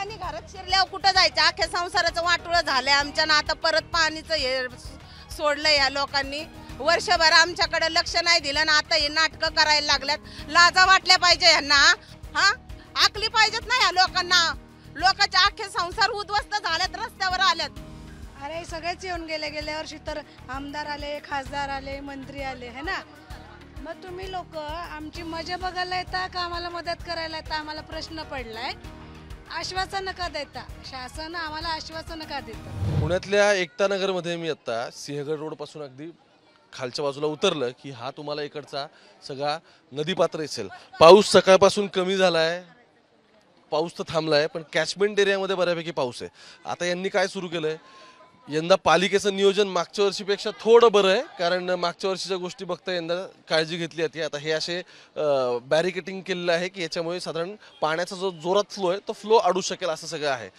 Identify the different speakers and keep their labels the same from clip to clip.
Speaker 1: पाणी घरात शिरल्यावर कुठं जायचं? अख्ख्या संसाराचं वाटोळं झालंय आमच्या ना. आता परत पाणीचं हे सोडलंय या लोकांनी. वर्षभर आमच्याकडे लक्ष नाही दिलं ना, आता हे नाटकं करायला लागल्यात. लाजा वाटल्या पाहिजे यांना. हा, आकली पाहिजेत ना या लोकांना. लोकांचे अख्खे संसार उद्ध्वस्त झालेत, रस्त्यावर आल्यात.
Speaker 2: अरे सगळेच येऊन गेले. गेल्या वर्षी तर आमदार आले, खासदार आले, मंत्री आले, है ना. मग तुम्ही लोक आमची मजा बघायला येता का आम्हाला मदत करायला येता? आम्हाला प्रश्न पडलाय. आश्वासन का देता? शासन आम्हाला आश्वासन का देतं?
Speaker 3: पुण्यातल्या एकता नगरमध्ये मी आता सिंहगड रोड पासून अगदी खालच्या बाजूला उतरलं की हा तुम्हाला इकडचा सगळा नदीपात्र दिसेल. पाऊस सकाळपासून कमी झालाय, पाऊस तर थांबलाय, पण कॅचमेंट एरियामध्ये बऱ्यापैकी पाऊस आहे. आता यांनी काय सुरू केलंय, यंदा पालिकेचं नियोजन मागच्या वर्षीपेक्षा थोडं बरं आहे, कारण मागच्या वर्षीच्या गोष्टी बघता यंदा काळजी घेतली जाते. आता हे असे बॅरिकेटिंग केलेलं आहे की याच्यामुळे साधारण पाण्याचा जो जोरात फ्लो आहे तो फ्लो अडू शकेल असं सगळं आहे.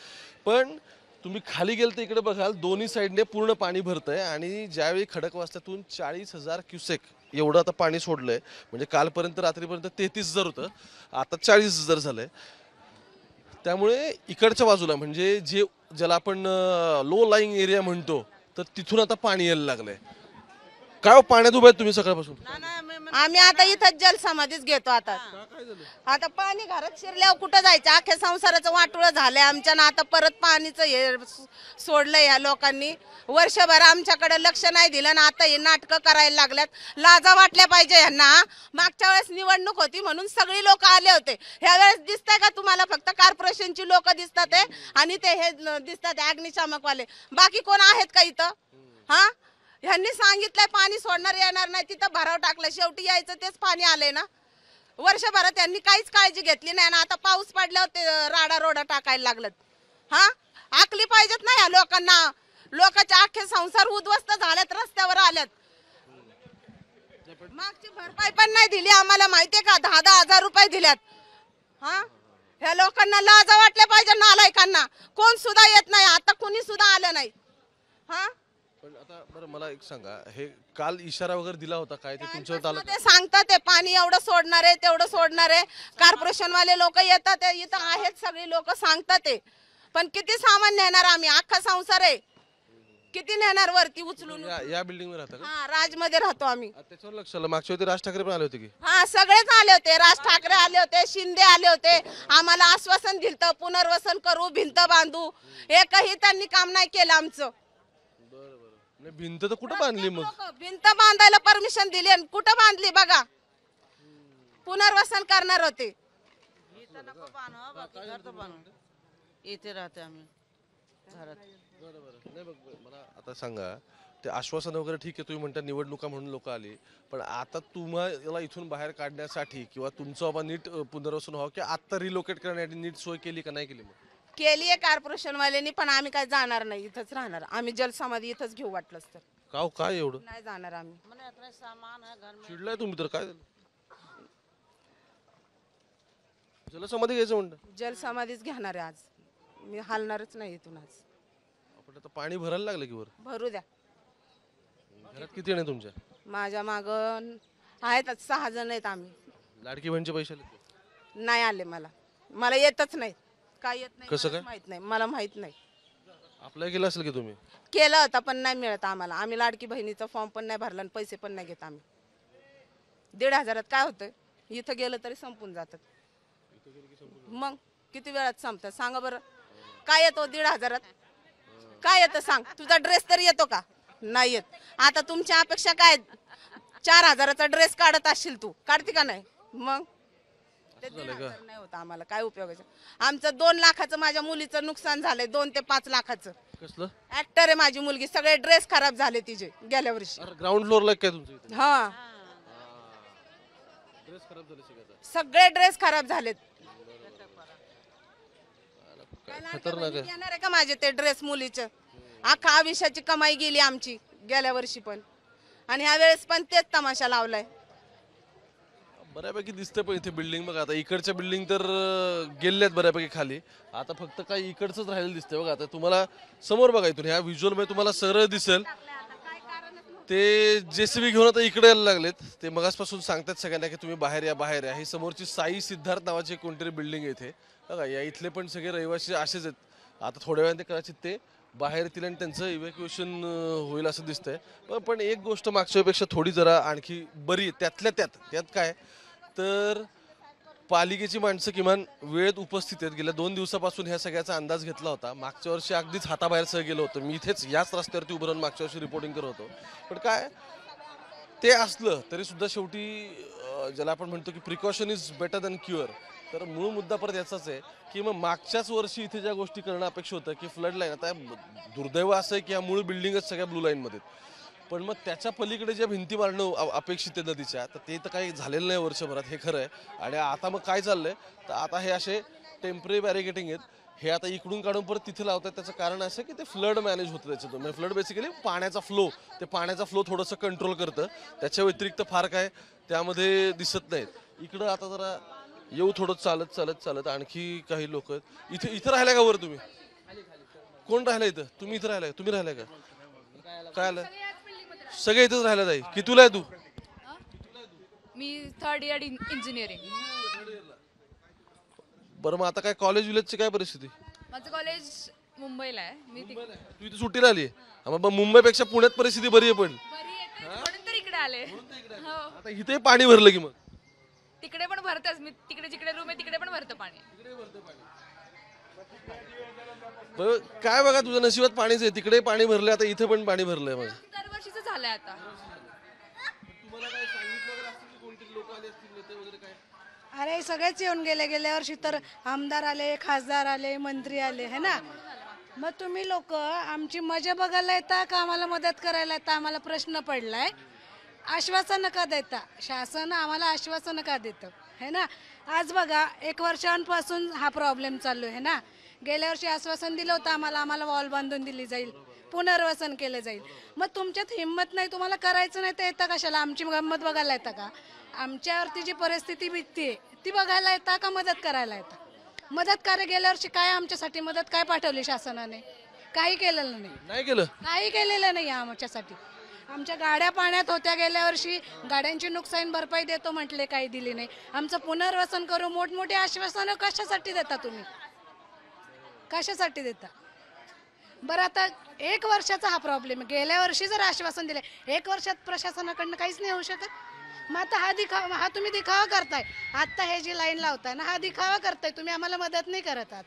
Speaker 3: पण तुम्ही खाली गेल तर इकडे बघाल दोन्ही साईडने पूर्ण पाणी भरतंय आणि ज्यावेळी खडकवासल्यातून 40,000 क्युसेक एवढं आता पाणी सोडलंय. म्हणजे कालपर्यंत रात्रीपर्यंत 33,000 होतं, आता 40,000 झालंय. त्यामुळे इकडच्या बाजूला म्हणजे ज्याला आपण लो लाईंग एरिया म्हणतो तर तिथून आता पाणी यायला लागलंय. काय पाण्यात उभे आहेत तुम्ही सकाळपासून?
Speaker 1: आम्ही आता इथं जलसमाधीच घेतो. आता पाणी घरात शिरल्यावर कुठं जायचं? अख्ख्या संसाराचं वाटोळं झालंय आमच्या ना. आता परत पाणीचं हे सोडलंय या लोकांनी. वर्षभर आमच्याकडे लक्ष नाही दिलं ना, आता हे नाटकं करायला लागल्यात. लाजा वाटल्या पाहिजे यांना. मागच्या वेळेस निवडणूक होती म्हणून सगळी लोक आले होते. ह्या वेळेस दिसतंय का तुम्हाला? फक्त कॉर्पोरेशनची लोक दिसतात आणि ते हे दिसतात अग्निशामकवाले. बाकी कोण आहेत का इथं? हा, ह्यांनी सांगितलंय पाणी सोडणार, येणार नाही, तिथं भराव टाकलं, शेवटी यायचं तेच पाणी आलंय ना. वर्षभरात त्यांनी काहीच काळजी घेतली नाही ना. आता पाऊस पडल्यावर ते राडा रोडा टाकायला लागलं. हा, आकली पाहिजेत ना या लोकांना. लोकांचे अख्खे संसार उद्ध्वस्त झालेत, रस्त्यावर आल्यात. मागची भरपाई पण नाही दिली आम्हाला, माहितीये का? 10,000 रुपये दिल्यात. हा, ह्या लोकांना लाजा वाटल्या पाहिजे, नालायकांना. कोण सुद्धा येत नाही, आता कुणी सुद्धा आलं नाही. हा,
Speaker 3: पण आता बरं मला एक सांगा, हे काल इशारा वगैरे दिला होता काय? ते तुमच्यावर
Speaker 1: ते सांगतात ते पाणी एवढं सोडणार आहे, तेवढं सोडणार आहे. कॉर्पोरेशन वाले लोक येतात, इथं आहेत सगळी लोक सांगतात ते. पण किती सामान नेणार आम्ही? अख्खा संसार आहे, किती नेणार वरती उचलून?
Speaker 3: या बिल्डिंग मध्ये राहता का?
Speaker 1: हा, राजमध्ये राहतो आम्ही.
Speaker 3: त्याच्यावर लक्ष आलं, मागच्या वेळी राज ठाकरे पण आले होते की?
Speaker 1: हा, सगळेच आले होते. राज ठाकरे आले होते, शिंदे आले होते. आम्हाला आश्वासन दिलं पुनर्वसन करू, भिंत बांधू. एकही त्यांनी काम नाही केलं आमचं.
Speaker 3: भिंत तर कुठं बांधली? मग
Speaker 1: भिंत बांधायला परमिशन दिली, कुठं बांधली बघा? पुनर्वसन करणार होते.
Speaker 4: इथे राहते आम्ही घरात.
Speaker 3: नाही बघ, मला आता सांगा, ते आश्वासन वगैरे ठीक आहे, तुम्ही म्हणता निवडणुका म्हणून लोक आली, पण आता तुम्हाला इथून बाहेर काढण्यासाठी किंवा तुमचं बाबा नीट पुनर्वसन व्हावं की आता रिलोकेट करण्यासाठी नीट सोय केली का नाही केली? मग
Speaker 1: केली आहे कॉर्पोरेशन वाल्यांनी, पण आम्ही काय जाणार नाही, इथंच राहणार. आम्ही जलसमाधी इथंच घेऊ वाटलंच तर.
Speaker 3: काय एवढं
Speaker 1: नाही जाणार आम्ही.
Speaker 3: चिडलाय तुम्ही तर? काय झालं? जलसमाधी घ्यायचं म्हणतं?
Speaker 1: जलसमाधीच घेणार आहे आज. मी हलणारच नाही इथून आज.
Speaker 3: आपण आता पाणी भरायला लागलं की वर?
Speaker 1: भरू द्या.
Speaker 3: घरात किती जण आहे तुमच्या?
Speaker 1: माझ्या माग आहेत 6 जण आहेत आम्ही.
Speaker 3: लाडकी बहिणीचे पैसे आले?
Speaker 1: नाही आले मला येतच नाही. काय येत नाही
Speaker 3: कसं काय?
Speaker 1: माहित नाही, मला माहित नाही.
Speaker 3: अप्लाय केलं असेल की तुम्ही?
Speaker 1: केलं होतं पण नाही मिळत आम्हाला. आम्ही लाडकी बहिणीचा फॉर्म पण नाही भरला आणि पैसे पण नाही घेत आम्ही. 1,500 काय होतं? इथं गेलं तरी संपून जातात. मग किती वेळात संपतात सांगा बरं? काय येतो 1,500? काय येतं सांग? तुझा ड्रेस तरी येतो का? नाही येत. आता तुमच्या अपेक्षा काय? 4,000चा ड्रेस काढत असशील तू, काढते का नाही? मग ते 1,500 नाही होत आम्हाला, काय उपयोगाचं? आमचं 2 लाखाचं माझ्या मुलीचं नुकसान झालंय, 2 ते 5 लाखाचं.
Speaker 3: कसलं?
Speaker 1: ऍक्टर आहे माझी मुलगी, सगळे ड्रेस खराब झाले तिचे गेल्या वर्षी.
Speaker 3: ग्राउंड फ्लोअरला काय तुमचं?
Speaker 1: हा,
Speaker 3: ड्रेस खराब झाले
Speaker 1: सगळे ड्रेस खराब झालेत.
Speaker 3: खतरनाक आहे.
Speaker 1: येणार आहे का माझे ते ड्रेस मुलीचं? अख्खा आयुष्याची कमाई गेली आमची गेल्या वर्षी पण, आणि ह्या वेळेस पण तेच तमाशा लावलाय.
Speaker 3: बऱ्यापैकी दिसते पण इथे बिल्डिंग बघा. आता इकडच्या बिल्डिंग तर गेल्यात बऱ्यापैकी खाली, आता फक्त काही इकडचंच राहिलेलं दिसतंय बघा. आता तुम्हाला समोर बघा, इथून ह्या व्हिज्युअल मध्ये तुम्हाला सरळ दिसेल ते JCB घेऊन आता इकडे यायला लागलेत. ते मगासपासून सांगतात सगळ्यांना की तुम्ही बाहेर या बाहेर या. ही समोरची साई सिद्धार्थ नावाची कोणतरी बिल्डिंग आहे इथे बघा. या इथले पण सगळे रहिवासी असेच आहेत. आता थोड्या वेळाने कदाचित ते बाहेर येतील आणि त्यांचं इव्हॅक्युएशन होईल असं दिसतंय. पण एक गोष्ट मागच्या वेळेपेक्षा थोडी जरा आणखी बरी आहे. त्यातल्या त्यात काय तर पालिकेची माणसं किमान वेळेत उपस्थित आहेत. गेल्या 2 दिवसापासून ह्या सगळ्याचा अंदाज घेतला होता. मागच्या वर्षी अगदीच हाताबाहेर सह गेलो होतो मी. इथेच याच रस्त्यावरती उभं राहून मागच्या वर्षी रिपोर्टिंग करत होतो. पण काय ते असलं तरी सुद्धा शेवटी ज्याला आपण म्हणतो की precaution is better than cure. तर मूळ मुद्दा परत याचाच आहे की मग मागच्याच वर्षी इथे ज्या गोष्टी करणं अपेक्षित होतं की फ्लड लाईन, आता दुर्दैव असं आहे की या मूळ बिल्डिंगच सगळ्या ब्लू लाईनमध्ये, पण मग त्याच्या पलीकडे ज्या भिंती मारणं अपेक्षित आहे नदीच्या, तर ते तर काही झालेलं नाही वर्षभरात, हे खरं आहे. आणि आता मग काय चाललंय तर आता हे असे टेम्पररी बॅरिकेटिंग आहेत, हे आता इकडून काढून परत तिथे लावतात. त्याचं कारण असं की ते फ्लड मॅनेज होतं त्याच्यातून. म्हणजे फ्लड बेसिकली पाण्याचा फ्लो थोडंसं कंट्रोल करतं. त्याच्या व्यतिरिक्त फार काय त्यामध्ये दिसत नाहीत. इकडं आता जरा येऊ थोडं चालत आणखी काही लोक इथं राहिलाय का वर तुम्ही? कोण राहिला इथं? तुम्ही इथं राहिलाय? तुम्ही राहिलाय का? काय आलं? सगळे इथंच राहायला जाईल. कितीला आहे तू?
Speaker 5: मी 3rd इयर इंजिनिअरिंग.
Speaker 3: बरं मग आता काय कॉलेज विलेजची काय परिस्थिती?
Speaker 5: माझं कॉलेज मुंबईला आहे. मी
Speaker 3: तू इथे सुट्टीला आली? मग मुंबईपेक्षा पुण्यात परिस्थिती बरी आहे. पण
Speaker 5: बरी येते म्हणून तर इकडे आले. हो,
Speaker 3: आता इथे पाणी भरलं की मग
Speaker 5: तिकडे पण भरतच. मी तिकडे जिकडे रूम आहे तिकडे पण भरतं पाणी.
Speaker 3: बरं, काय बघा तुझ्या नशिबात पाणीच आहे. तिकडे पाणी भरलंय, आता इथे पण पाणी भरलंय. मग
Speaker 5: दरवर्षीच झालंय आता.
Speaker 2: अरे सगळेच येऊन गेले. गेल्या वर्षी तर आमदार आले, खासदार आले, मंत्री आले है ना. मग तुम्ही लोक आमची मजा बघायला येता का आम्हाला मदत करायला येता? आम्हाला प्रश्न पडलाय. आश्वासन का देता? शासन आम्हाला आश्वासन का देतं है ना. आज बघा 1 वर्षांपासून हा प्रॉब्लेम चालू आहे ना. गेल्या वर्षी आश्वासन दिलं होतं आम्हाला वॉल बांधून दिली जाईल, पुनर्वसन केलं जाईल. मग तुमच्यात हिंमत नाही, तुम्हाला करायचं नाही तर येतं कशाला? आमची गंमत बघायला येतं का? आमच्यावरती जी परिस्थिती बितते ती बघायला येता का मदत करायला येतं? मदत कार्य गेल्या वर्षी काय आमच्यासाठी मदत काय पाठवली शासनाने? काही केलेलं नाही. काही केलेलं नाही आमच्यासाठी. आमच्या गाड्या पाण्यात होत्या गेल्या वर्षी, गाड्यांची नुकसान भरपाई देतो म्हटले, काही दिली नाही. आमचं पुनर्वसन करू, मोठमोठी आश्वासनं कशासाठी देता तुम्ही? कशासाठी देता? बरं आता 1 वर्षाचा हा प्रॉब्लेम आहे. गेल्या वर्षी जर आश्वासन दिले, 1 वर्षात प्रशासनाकडनं काहीच नाही होऊ शकत. मग आता हा तुम्ही दिखावा करताय. आता हे जी लाईन लावताय ना, हा दिखावा करताय. तुम्ही आम्हाला मदत नाही करत आहात.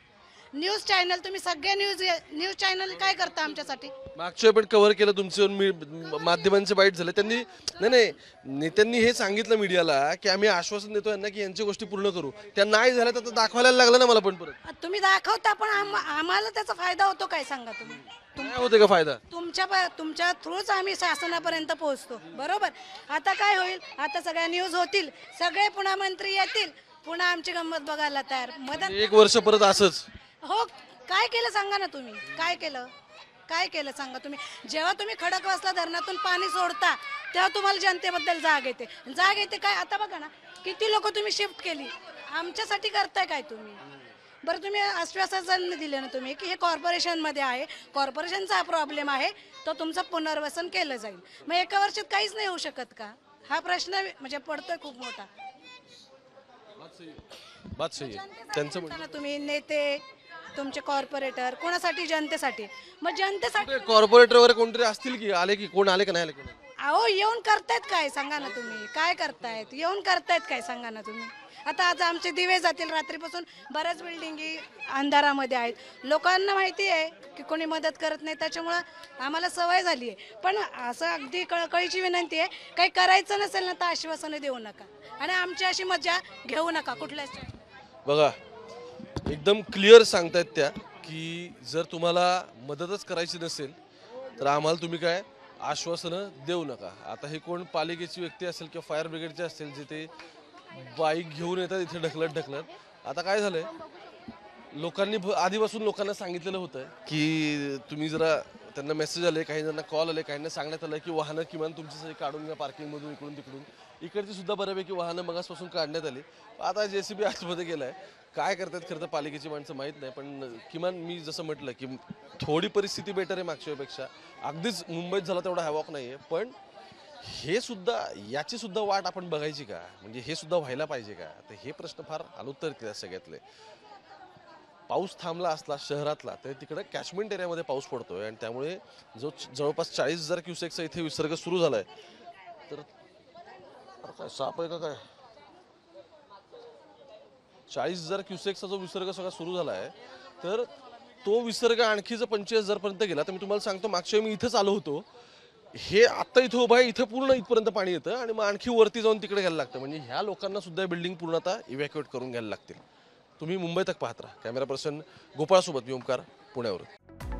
Speaker 2: न्यूज चॅनल तुम्ही सगळे न्यूज चॅनल काय करता आमच्यासाठी?
Speaker 3: मागच्या पण कव्हर केलं तुमचं, माध्यमांचे बाईट झाले. त्यांनी नाही नेत्यांनी हे सांगितलं मीडियाला की आम्ही आश्वासन देतो यांना की यांच्या गोष्टी पूर्ण करू. त्या नाही झाल्या तर दाखवायला लागलं ना मला पण परत.
Speaker 2: तुम्ही दाखवता पण आम्हाला त्याचा फायदा होतो काय सांगा तुम्ही?
Speaker 3: काय होते का फायदा?
Speaker 2: तुमच्या थ्रूच आम्ही शासनापर्यंत पोहोचतो. बरोबर. आता काय होईल? आता सगळ्या न्यूज होतील, सगळे पुन्हा मंत्री येतील, पुन्हा आमची गंमत बघायला तयार. मदत
Speaker 3: 1 वर्ष परत असंच.
Speaker 2: हो. काय केलं सांगा ना तुम्ही? काय केलं सांगा तुम्ही? जेव्हा तुम्ही खडकवासला धरणातून पाणी सोडता तेव्हा तुम्हाला जनतेबद्दल जाग येते काय? आता बघा ना, किती लोक तुम्ही शिफ्ट केली. आमच्यासाठी करताय काय तुम्ही? बरं तुम्ही आश्वासन दिले ना तुम्ही की हे कॉर्पोरेशनमध्ये आहे, कॉर्पोरेशनचा हा प्रॉब्लेम आहे, तो तुमचं पुनर्वसन केलं जाईल. मग 1 वर्षात काहीच नाही होऊ शकत का? हा प्रश्न म्हणजे पडतोय खूप मोठा.
Speaker 3: बात सही आहे त्यांचं म्हणणं.
Speaker 2: तुम्ही नेते, तुमचे कॉर्पोरेटर कोणासाठी? जनतेसाठी. मग जनतेसाठी
Speaker 3: कॉर्पोरेटर वगैरे कोणतरी असतील की आले की कोण आले का नाही आले?
Speaker 2: अहो येऊन करतायत काय सांगा ना तुम्ही? काय करतायत? येऊन करतायत काय सांगा ना तुम्ही? आता आज आमचे दिवे जातील. रात्रीपासून बऱ्याच बिल्डिंगी अंधारामध्ये आहेत. लोकांना माहिती आहे की कोणी मदत करत नाही, त्याच्यामुळं आम्हाला सवय झाली आहे. पण असं अगदी कळकळीची विनंती आहे, काही करायचं नसेल ना तर आश्वासनं देऊ नका आणि आमची अशी मजा घेऊ नका कुठल्याच.
Speaker 3: बघा एकदम क्लिअर सांगतायत त्या की जर तुम्हाला मदतच करायची नसेल तर आम्हाला तुम्ही काय आश्वासनं देऊ नका. आता हे कोण पालिकेची व्यक्ती असेल किंवा फायर ब्रिगेडचे असेल जे ते बाईक घेऊन येतात इथे ढकलत. आता काय झालंय, लोकांनी आधीपासून लोकांना सांगितलेलं होतं की तुम्ही जरा, त्यांना मेसेज आले, काही जणांना कॉल आले, काहींना सांगण्यात आलं की वाहनं किमान तुमच्यासाठी काढून घ्या पार्किंगमधून, इकडून तिकडून. इकडची सुद्धा बऱ्यापैकी वाहनं मगासपासून काढण्यात आली. आता JCB आतमध्ये गेलाय. काय करतात खरं तर पालिकेची माणसं माहीत नाही, पण किमान मी जसं म्हटलं की थोडी परिस्थिती बेटर आहे मागच्या वेळेपेक्षा. अगदीच मुंबईत झाला तेवढा हॅवॉक नाही आहे, पण हे सुद्धा याची सुद्धा वाट आपण बघायची का? म्हणजे हे सुद्धा व्हायला पाहिजे का? तर हे प्रश्न फार अनुत्तरित आहेत सगळ्यातले. पाऊस थांबला असला शहरातला तर तिकडे कॅचमेंट एरियामध्ये पाऊस पडतोय आणि त्यामुळे जो जवळपास 40,000 क्युसेकचा इथे विसर्ग सुरू झालाय. तर अरे काय साप आहे का काय? 40,000 क्युसेकचा जो विसर्ग सगळा सुरू झालाय तर तो विसर्ग आणखी जर 25,000 पर्यंत गेला तर मी तुम्हाला सांगतो मागच्या वेळी मी इथंच आलो होतो. हे आत्ता इथं उभं आहे, इथं पूर्ण इथपर्यंत पाणी येतं आणि मग आणखी वरती जाऊन तिकडे घ्यायला लागतं. म्हणजे ह्या लोकांना सुद्धा बिल्डिंग पूर्ण आता इव्हॅक्युएट करून घ्यायला लागतील. तुम्ही मुंबई तक पाहत राहा. कॅमेरा पर्सन गोपाळसोबत मी ओमकार, पुण्यावरून.